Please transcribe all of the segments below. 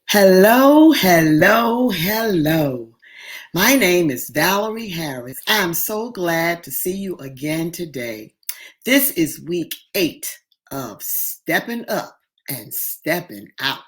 Hello, hello, hello. My name is Valerie Harris. I'm so glad to see you again today. This is week 8 of Stepping Up and Stepping Out.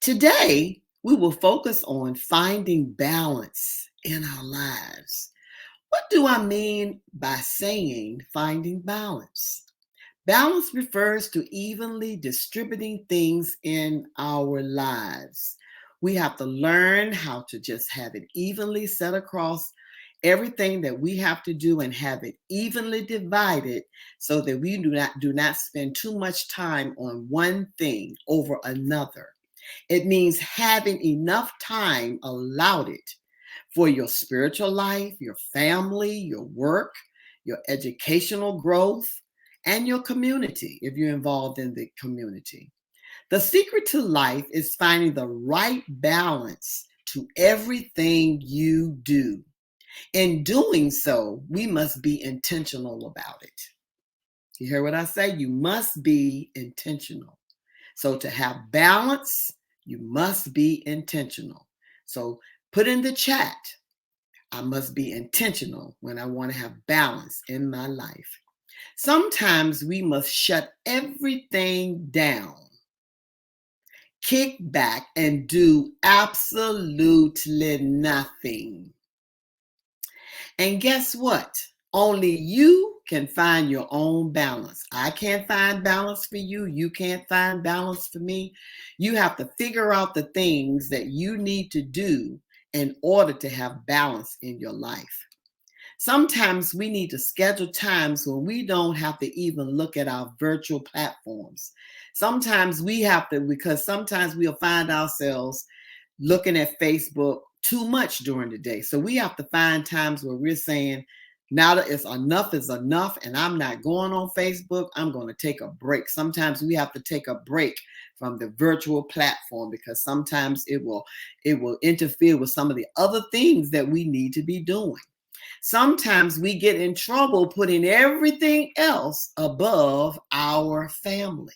Today, we will focus on finding balance in our lives. What do I mean by saying finding balance? Balance refers to evenly distributing things in our lives. We have to learn how to just have it evenly set across everything that we have to do and have it evenly divided so that we do not spend too much time on one thing over another. It means having enough time allotted for your spiritual life, your family, your work, your educational growth, and your community if you're involved in the community. The secret to life is finding the right balance to everything you do. In doing so, we must be intentional about it. You hear what I say? You must be intentional. So to have balance, you must be intentional. So put in the chat, I must be intentional when I want to have balance in my life. Sometimes we must shut everything down, kick back, and do absolutely nothing. And guess what? Only you can find your own balance. I can't find balance for you. You can't find balance for me. You have to figure out the things that you need to do in order to have balance in your life. Sometimes we need to schedule times when we don't have to even look at our virtual platforms. Sometimes we have to, because sometimes we'll find ourselves looking at Facebook too much during the day. So we have to find times where we're saying, now that is enough, and I'm not going on Facebook. I'm going to take a break. Sometimes we have to take a break from the virtual platform because sometimes it will interfere with some of the other things that we need to be doing. Sometimes we get in trouble putting everything else above our family.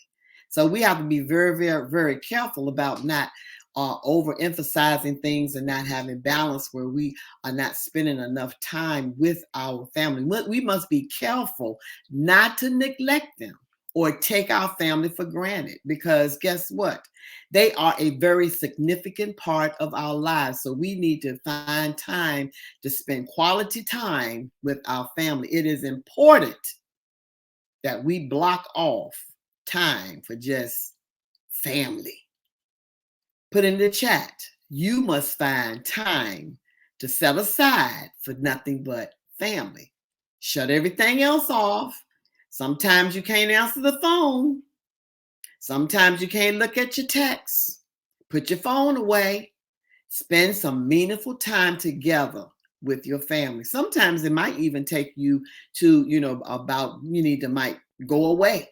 So we have to be very, very, very careful about not overemphasizing things and not having balance where we are not spending enough time with our family. We must be careful not to neglect them or take our family for granted because guess what? They are a very significant part of our lives. So we need to find time to spend quality time with our family. It is important that we block off time for just family. Put in the chat, you must find time to set aside for nothing but family. Shut everything else off. Sometimes you can't answer the phone. Sometimes you can't look at your texts. Put your phone away. Spend some meaningful time together with your family. Sometimes it might even take you to, might go away.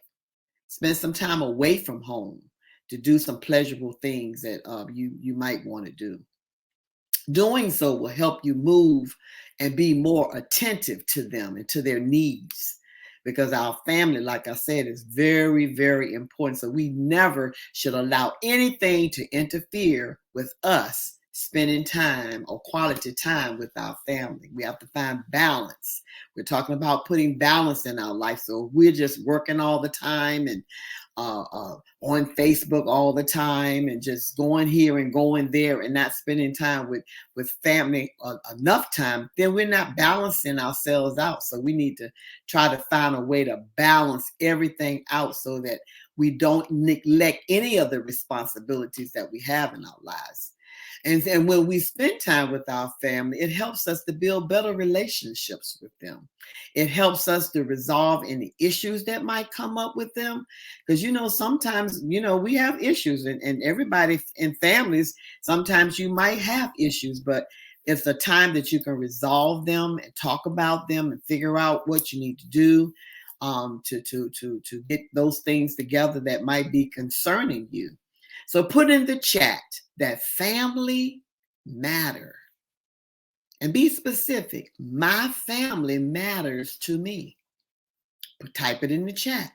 Spend some time away from home to do some pleasurable things that you might want to do. Doing so will help you move and be more attentive to them and to their needs because our family, like I said, is very, very important. So we never should allow anything to interfere with us spending time or quality time with our family. We have to find balance. We're talking about putting balance in our life. So we're just working all the time and on Facebook all the time and just going here and going there and not spending time with family enough time, then we're not balancing ourselves out. So we need to try to find a way to balance everything out so that we don't neglect any of the responsibilities that we have in our lives. And when we spend time with our family, it helps us to build better relationships with them. It helps us to resolve any issues that might come up with them. Because, sometimes, we have issues and everybody in families, sometimes you might have issues, but it's a time that you can resolve them and talk about them and figure out what you need to do to get those things together that might be concerning you. So put in the chat that family matter and be specific. My family matters to me. Type it in the chat.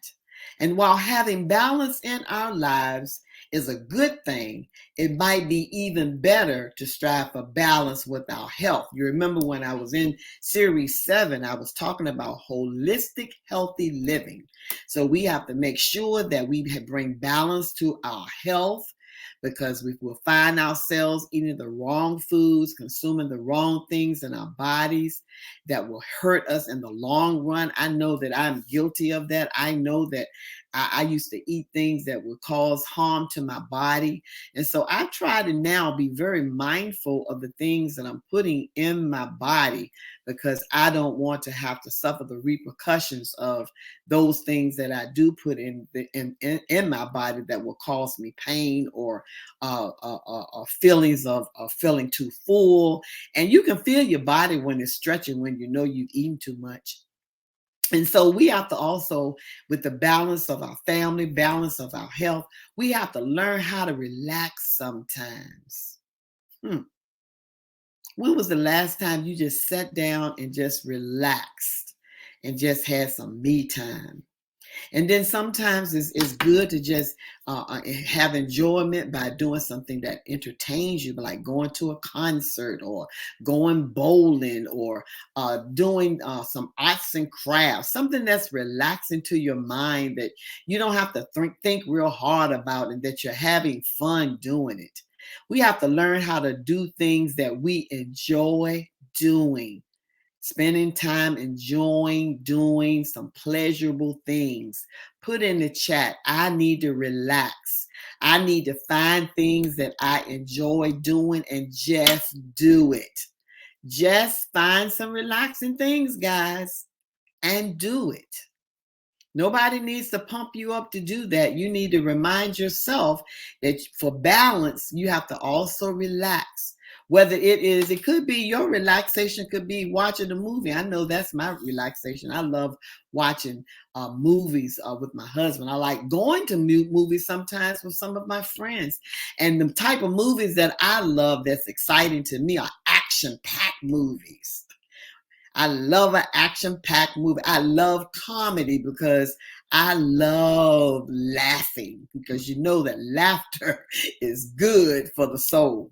And while having balance in our lives is a good thing, it might be even better to strive for balance with our health. You remember when I was in series 7, I was talking about holistic, healthy living. So we have to make sure that we bring balance to our health, because we will find ourselves eating the wrong foods, consuming the wrong things in our bodies that will hurt us in the long run. I know that I'm guilty of that. I know that I used to eat things that would cause harm to my body. And so I try to now be very mindful of the things that I'm putting in my body, because I don't want to have to suffer the repercussions of those things that I do put in my body that will cause me pain or feelings of feeling too full. And you can feel your body when it's stretching, when you know you've eaten too much. And so we have to also, with the balance of our family, balance of our health, we have to learn how to relax sometimes. When was the last time you just sat down and just relaxed and just had some me time? And then sometimes it's good to just have enjoyment by doing something that entertains you, like going to a concert or going bowling or doing some arts and crafts, something that's relaxing to your mind that you don't have to think real hard about, and that you're having fun doing it. We have to learn how to do things that we enjoy doing. Spending time enjoying doing some pleasurable things. Put in the chat, I need to relax. I need to find things that I enjoy doing and just do it. Just find some relaxing things, guys, and do it. Nobody needs to pump you up to do that. You need to remind yourself that for balance, you have to also relax. Whether it could be your relaxation, could be watching a movie. I know that's my relaxation. I love watching movies with my husband. I like going to movies sometimes with some of my friends. And the type of movies that I love that's exciting to me are action-packed movies. I love an action-packed movie. I love comedy because I love laughing, because you know that laughter is good for the soul.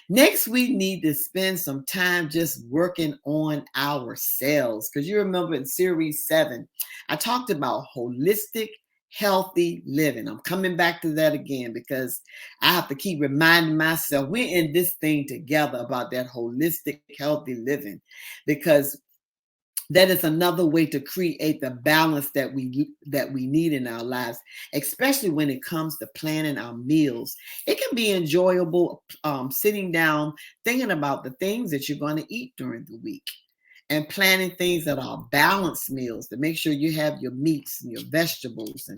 Next, we need to spend some time just working on ourselves, because you remember in series 7, I talked about holistic, healthy living. I'm coming back to that again because I have to keep reminding myself we're in this thing together about that holistic, healthy living, because that is another way to create the balance that we need in our lives, especially when it comes to planning our meals. It can be enjoyable sitting down thinking about the things that you're going to eat during the week, and planning things that are balanced meals, to make sure you have your meats and your vegetables,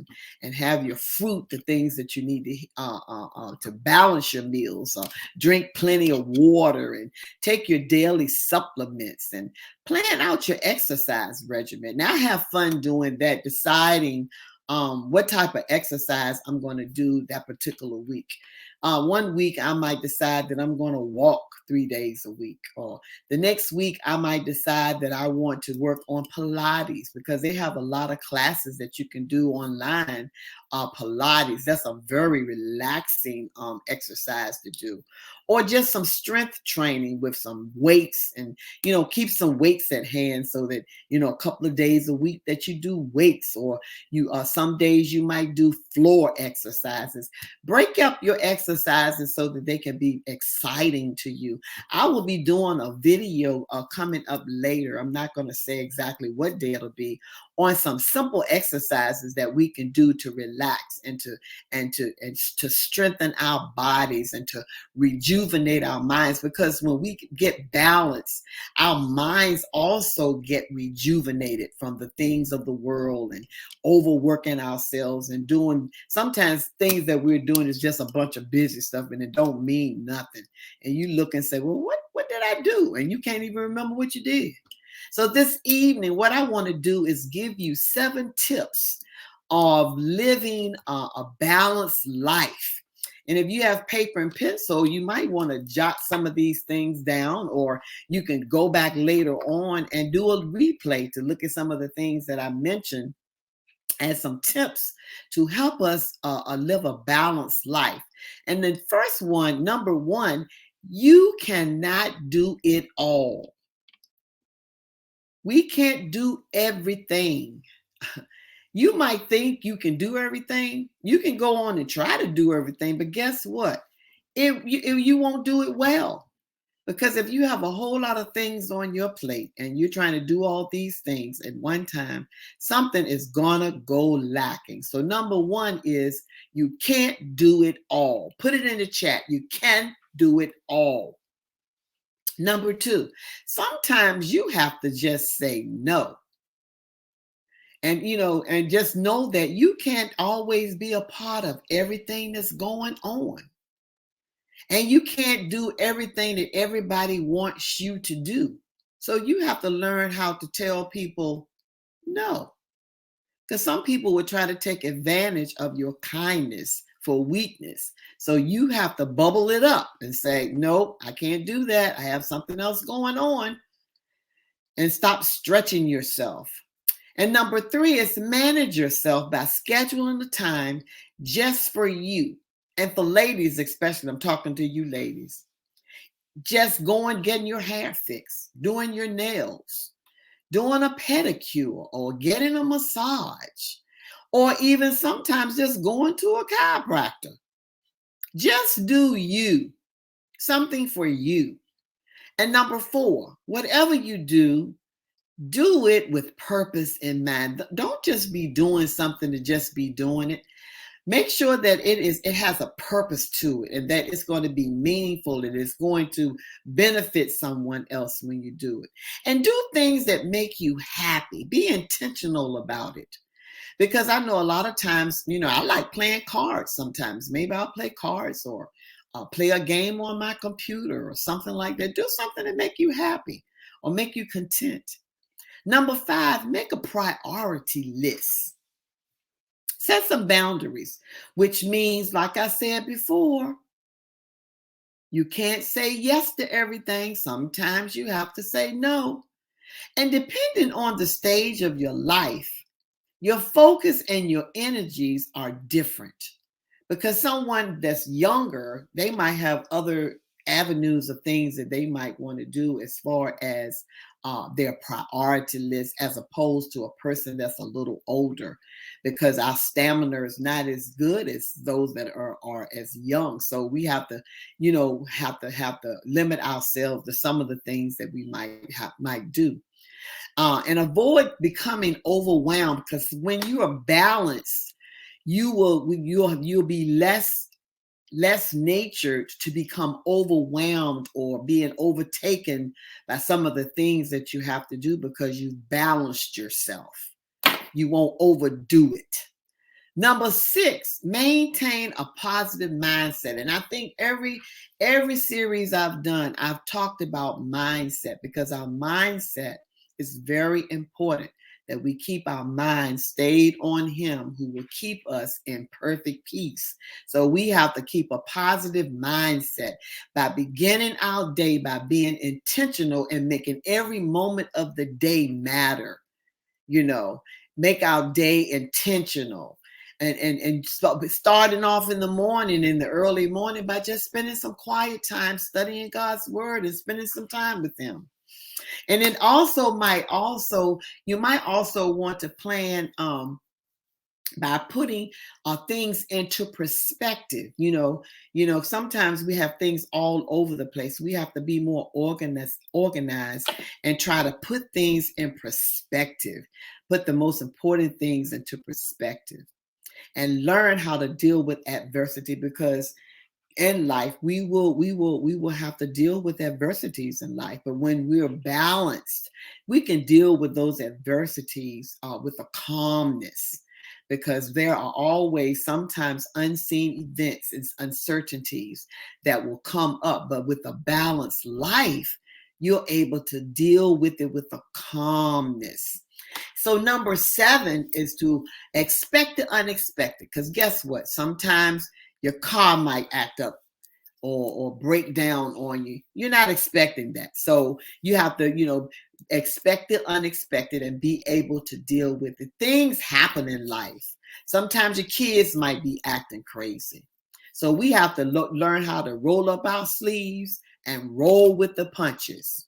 and have your fruit, the things that you need to balance your meals. Drink plenty of water and take your daily supplements, and plan out your exercise regimen. Now, I have fun doing that, deciding what type of exercise I'm going to do that particular week. One week I might decide that I'm going to walk 3 days a week, or the next week I might decide that I want to work on Pilates, because they have a lot of classes that you can do online. Pilates, that's a very relaxing exercise to do. Or just some strength training with some weights, and keep some weights at hand, so that a couple of days a week that you do weights, or some days you might do floor exercises. Break up your exercises so that they can be exciting to you. I will be doing a video coming up later. I'm not going to say exactly what day it'll be, on some simple exercises that we can do to relax and to strengthen our bodies and to rejuvenate our minds. Because when we get balanced, our minds also get rejuvenated from the things of the world and overworking ourselves and doing sometimes things that we're doing is just a bunch of busy stuff, and it don't mean nothing. And you look and say, well, what did I do? And you can't even remember what you did. So this evening, what I want to do is give you 7 tips of living a balanced life. And if you have paper and pencil, you might want to jot some of these things down, or you can go back later on and do a replay to look at some of the things that I mentioned and some tips to help us live a balanced life. And the first one, number one, you cannot do it all. We can't do everything. You might think you can do everything. You can go on and try to do everything, but guess what? You won't do it well. Because if you have a whole lot of things on your plate and you're trying to do all these things at one time, something is gonna go lacking. So number one is you can't do it all. Put it in the chat. You can do it all. Number two, sometimes you have to just say no. And just know that you can't always be a part of everything that's going on. And you can't do everything that everybody wants you to do. So you have to learn how to tell people no. Because some people would try to take advantage of your kindness for weakness. So you have to bubble it up and say, nope, I can't do that. I have something else going on. And stop stretching yourself. And number three is manage yourself by scheduling the time just for you. And for ladies, especially, I'm talking to you ladies. Just going, getting your hair fixed, doing your nails, doing a pedicure, or getting a massage, or even sometimes just going to a chiropractor. Just do you, something for you. And number four, whatever you do it with purpose in mind. Don't just be doing something to just be doing it. Make sure that it has a purpose to it and that it's going to be meaningful and it's going to benefit someone else when you do it. And do things that make you happy. Be intentional about it. Because I know a lot of times, I like playing cards sometimes. Maybe I'll play cards or play a game on my computer or something like that. Do something that make you happy or make you content. Number five, make a priority list. Set some boundaries, which means, like I said before, you can't say yes to everything. Sometimes you have to say no. And depending on the stage of your life, your focus and your energies are different. Because someone that's younger, they might have other avenues of things that they might want to do as far as their priority list, as opposed to a person that's a little older, because our stamina is not as good as those that are as young. So we have to, have to limit ourselves to some of the things that we might do, and avoid becoming overwhelmed. Because when you are balanced, you'll be less natured to become overwhelmed or being overtaken by some of the things that you have to do, because you've balanced yourself. You won't overdo it. Number six, maintain a positive mindset. And I think every series I've done, I've talked about mindset, because our mindset is very important, that we keep our mind stayed on him who will keep us in perfect peace. So we have to keep a positive mindset by beginning our day by being intentional and making every moment of the day matter. Make our day intentional. And starting off in the morning, in the early morning, by just spending some quiet time studying God's word and spending some time with him. And it you might also want to plan by putting things into perspective. Sometimes we have things all over the place. We have to be more organized and try to put things in perspective, put the most important things into perspective, and learn how to deal with adversity, because in life we will have to deal with adversities in life. But when we're balanced, we can deal with those adversities with a calmness, because there are always sometimes unseen events and uncertainties that will come up. But with a balanced life, you're able to deal with it with a calmness. So number seven is to expect the unexpected, because guess what? Sometimes your car might act up, or break down on you. You're not expecting that. So you have to, expect the unexpected and be able to deal with it. Things happen in life. Sometimes your kids might be acting crazy. So we have to learn how to roll up our sleeves and roll with the punches.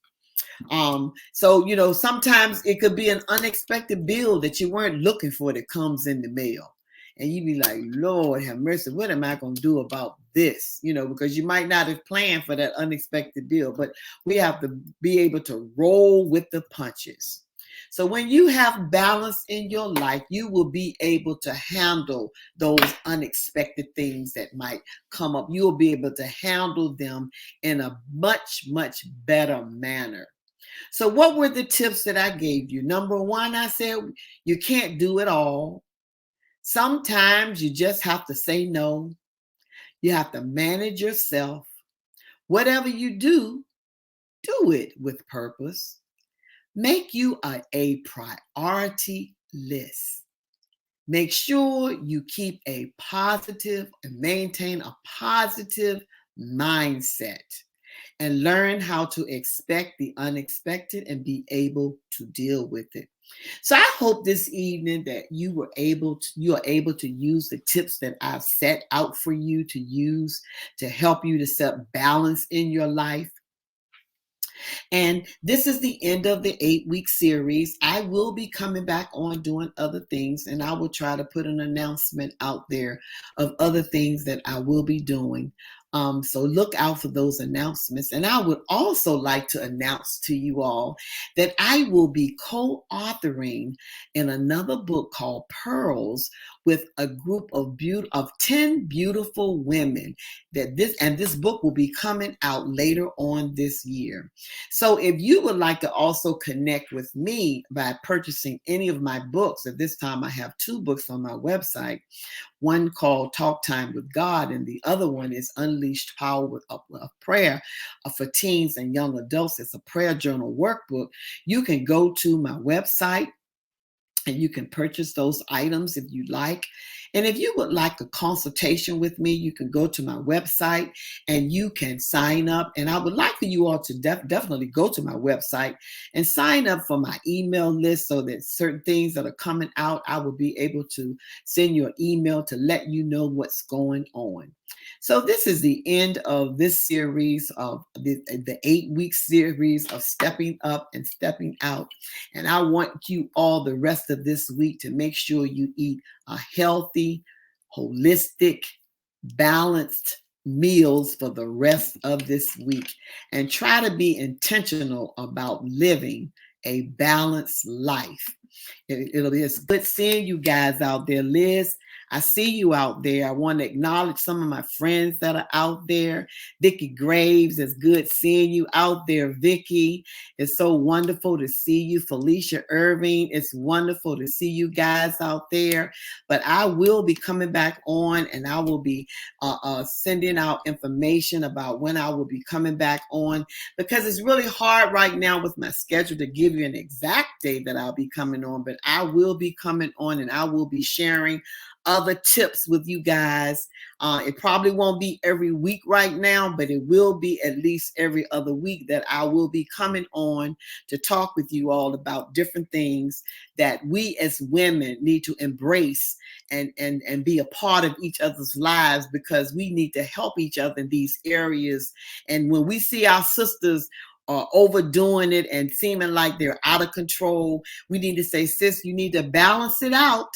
So sometimes it could be an unexpected bill that you weren't looking for that comes in the mail. And you be like, Lord have mercy, what am I going to do about this? Because you might not have planned for that unexpected bill, but we have to be able to roll with the punches. So when you have balance in your life, you will be able to handle those unexpected things that might come up. You'll be able to handle them in a much, much better manner. So what were the tips that I gave you? Number one, I said you can't do it all. Sometimes you just have to say no. You have to manage yourself. Whatever you do it with purpose. Make you a priority list. Make sure you keep a positive and maintain a positive mindset. And learn how to expect the unexpected and be able to deal with it. So I hope this evening that you are able to use the tips that I've set out for you to use to help you to set balance in your life. And this is the end of the 8-week series. I will be coming back on doing other things, and I will try to put an announcement out there of other things that I will be doing. So look out for those announcements. And I would also like to announce to you all that I will be co-authoring in another book called Pearls with a group of 10 beautiful women. This book will be coming out later on this year. So if you would like to also connect with me by purchasing any of my books, at this time I have 2 books on my website, one called Talk Time with God, and the other one is Unleashed Power of Prayer for teens and young adults. It's a prayer journal workbook. You can go to my website and you can purchase those items if you like. And if you would like a consultation with me, you can go to my website and you can sign up. And I would like for you all to definitely go to my website and sign up for my email list so that certain things that are coming out, I will be able to send you an email to let you know what's going on. So this is the end of this series of the 8-week series of stepping up and stepping out. And I want you all the rest of this week to make sure you eat a healthy, holistic, balanced meals for the rest of this week. And try to be intentional about living a balanced life. It'll be as good seeing you guys out there. Liz, I see you out there. I want to acknowledge some of my friends that are out there. Vicki Graves, it's good seeing you out there. Vicki, it's so wonderful to see you. Felicia Irving, it's wonderful to see you guys out there. But I will be coming back on, and I will be sending out information about when I will be coming back on, because it's really hard right now with my schedule to give you an exact day that I'll be coming on. But I will be coming on, and I will be sharing other tips with you guys. It probably won't be every week right now, but it will be at least every other week that I will be coming on to talk with you all about different things that we as women need to embrace and be a part of each other's lives, because we need to help each other in these areas. And when we see our sisters are overdoing it and seeming like they're out of control, we need to say, sis, you need to balance it out.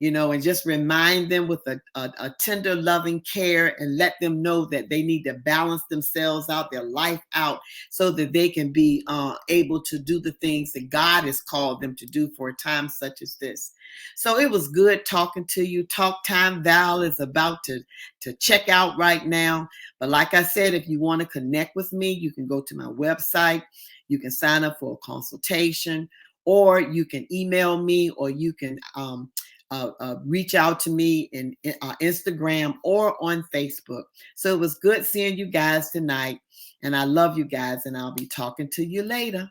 And just remind them with a tender, loving care, and let them know that they need to balance themselves out, their life out, so that they can be able to do the things that God has called them to do for a time such as this. So it was good talking to you. Talk Time Val is about to check out right now. But like I said, if you want to connect with me, you can go to my website. You can sign up for a consultation, or you can email me, or you can reach out to me in Instagram or on Facebook. So it was good seeing you guys tonight, and I love you guys, and I'll be talking to you later.